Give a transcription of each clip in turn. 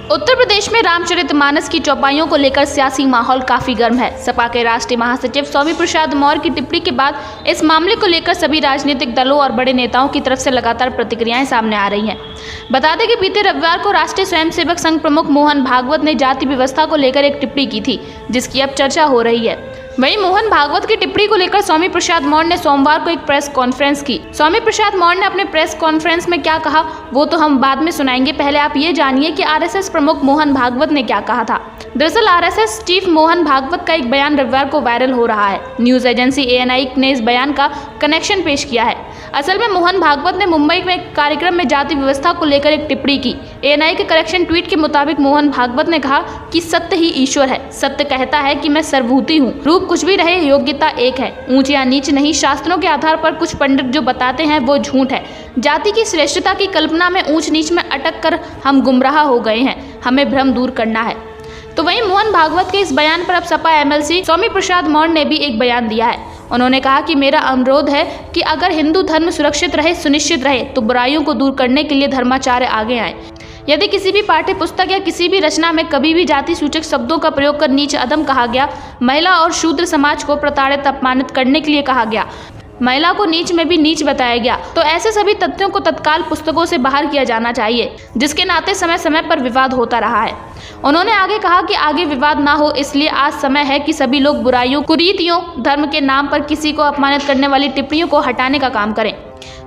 उत्तर प्रदेश में रामचरितमानस की चौपाइयों को लेकर सियासी माहौल काफी गर्म है। सपा के राष्ट्रीय महासचिव स्वामी प्रसाद मौर्य की टिप्पणी के बाद इस मामले को लेकर सभी राजनीतिक दलों और बड़े नेताओं की तरफ से लगातार प्रतिक्रियाएं सामने आ रही हैं। बता दें कि बीते रविवार को राष्ट्रीय स्वयंसेवक संघ प्रमुख मोहन भागवत ने जाति व्यवस्था को लेकर एक टिप्पणी की थी, जिसकी अब चर्चा हो रही है। वहीं मोहन भागवत की टिप्पणी को लेकर स्वामी प्रसाद मौर्य ने सोमवार को एक प्रेस कॉन्फ्रेंस की। स्वामी प्रसाद मौर्य ने अपने प्रेस कॉन्फ्रेंस में क्या कहा वो तो हम बाद में सुनाएंगे। पहले आप ये जानिए कि आरएसएस प्रमुख मोहन भागवत ने क्या कहा था। दरअसल आरएसएस चीफ मोहन भागवत का एक बयान रविवार को वायरल हो रहा है। न्यूज एजेंसी ANI ने इस बयान का कनेक्शन पेश किया है। असल में मोहन भागवत ने मुंबई में एक कार्यक्रम में जाति व्यवस्था को लेकर एक टिप्पणी की। ANI के करेक्शन ट्वीट के मुताबिक मोहन भागवत ने कहा कि सत्य ही ईश्वर है। सत्य कहता है कि मैं सर्वभूति हूँ, रूप कुछ भी रहे, योग्यता एक है, ऊंच या नीच नहीं। शास्त्रों के आधार पर कुछ पंडित जो बताते हैं वो झूठ है। जाति की श्रेष्ठता की कल्पना में ऊंच नीच में अटक कर हम गुमराह हो गए हैं। हमें भ्रम दूर करना है। तो वहीं मोहन भागवत के इस बयान पर अब सपा MLC स्वामी प्रसाद मौर्य ने भी एक बयान दिया है। उन्होंने कहा कि मेरा अनुरोध है कि अगर हिंदू धर्म सुरक्षित रहे, सुनिश्चित रहे, तो बुराइयों को दूर करने के लिए धर्माचार्य आगे आए। यदि किसी भी पाठ्य पुस्तक या किसी भी रचना में कभी भी जाति सूचक शब्दों का प्रयोग कर नीच अधम कहा गया, महिला और शूद्र समाज को प्रताड़ित अपमानित करने के लिए कहा गया, महिला को नीच में भी नीच बताया गया, तो ऐसे सभी तथ्यों को तत्काल पुस्तकों से बाहर किया जाना चाहिए, जिसके नाते समय समय पर विवाद होता रहा है। उन्होंने आगे कहा कि आगे विवाद ना हो, इसलिए आज समय है कि सभी लोग बुराइयों, कुरीतियों, धर्म के नाम पर किसी को अपमानित करने वाली टिप्पणियों को हटाने का काम करें।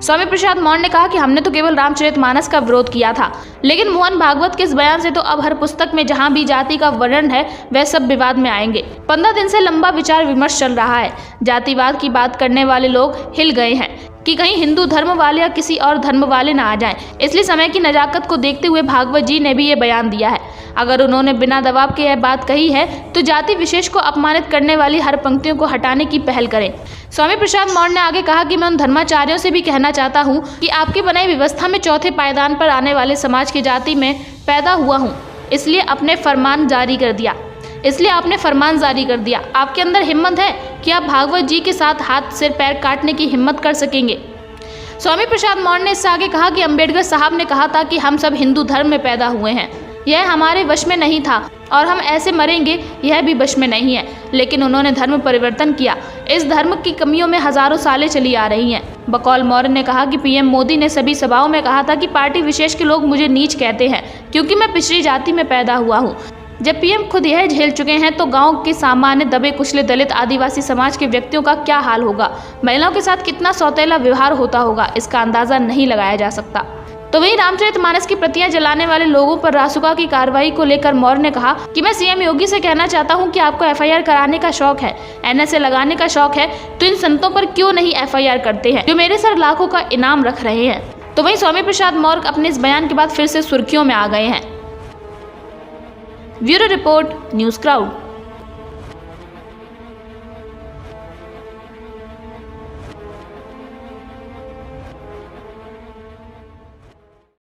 स्वामी प्रसाद मौर्य ने कहा कि हमने तो केवल रामचरितमानस का विरोध किया था, लेकिन मोहन भागवत के इस बयान से तो अब हर पुस्तक में जहां भी जाति का वर्णन है वह सब विवाद में आएंगे। 15 दिन से लंबा विचार विमर्श चल रहा है। जातिवाद की बात करने वाले लोग हिल गए हैं कि कहीं हिंदू धर्म वाले या किसी और धर्म वाले ना आ जाएं। इसलिए समय की नजाकत को देखते हुए भागवत जी ने भी ये बयान दिया है। अगर उन्होंने बिना दबाव के यह बात कही है तो जाति विशेष को अपमानित करने वाली हर पंक्तियों को हटाने की पहल करें। स्वामी प्रसाद मौर्य ने आगे कहा कि मैं उन धर्माचार्यों से भी कहना चाहता हूँ कि आपकी बनाई व्यवस्था में चौथे पायदान पर आने वाले समाज की जाति में पैदा हुआ हूँ, इसलिए आपने फरमान जारी कर दिया। आपके अंदर हिम्मत है कि आप भागवत जी के साथ हाथ सिर पैर काटने की हिम्मत कर सकेंगे। स्वामी प्रसाद मौर्य ने इससे आगे कहा कि अंबेडकर साहब ने कहा था कि हम सब हिंदू धर्म में पैदा हुए हैं, यह हमारे वश में नहीं था और हम ऐसे मरेंगे यह भी वश में नहीं है, लेकिन उन्होंने धर्म परिवर्तन किया। इस धर्म की कमियों में हजारों सालें चली आ रही हैं। बकौल मौर्य ने कहा कि PM मोदी ने सभी सभाओं में कहा था कि पार्टी विशेष के लोग मुझे नीच कहते हैं क्योंकि मैं पिछड़ी जाति में पैदा हुआ हूँ। जब PM खुद यह झेल चुके हैं तो गांव के सामान्य दबे कुचले दलित आदिवासी समाज के व्यक्तियों का क्या हाल होगा, महिलाओं के साथ कितना सौतेला व्यवहार होता होगा, इसका अंदाजा नहीं लगाया जा सकता। तो वहीं रामचरितमानस की प्रतियां जलाने वाले लोगों पर रासुका की कार्रवाई को लेकर मौर्य ने कहा कि मैं CM योगी से कहना चाहता हूं कि आपको FIR कराने का शौक है, NSA लगाने का शौक है, तो इन संतों पर क्यों नहीं FIR करते हैं जो मेरे सर लाखों का इनाम रख रहे हैं। तो वहीं स्वामी प्रसाद मौर्य अपने इस बयान के बाद फिर से सुर्खियों में आ गए हैं। Bureau report, news crowd.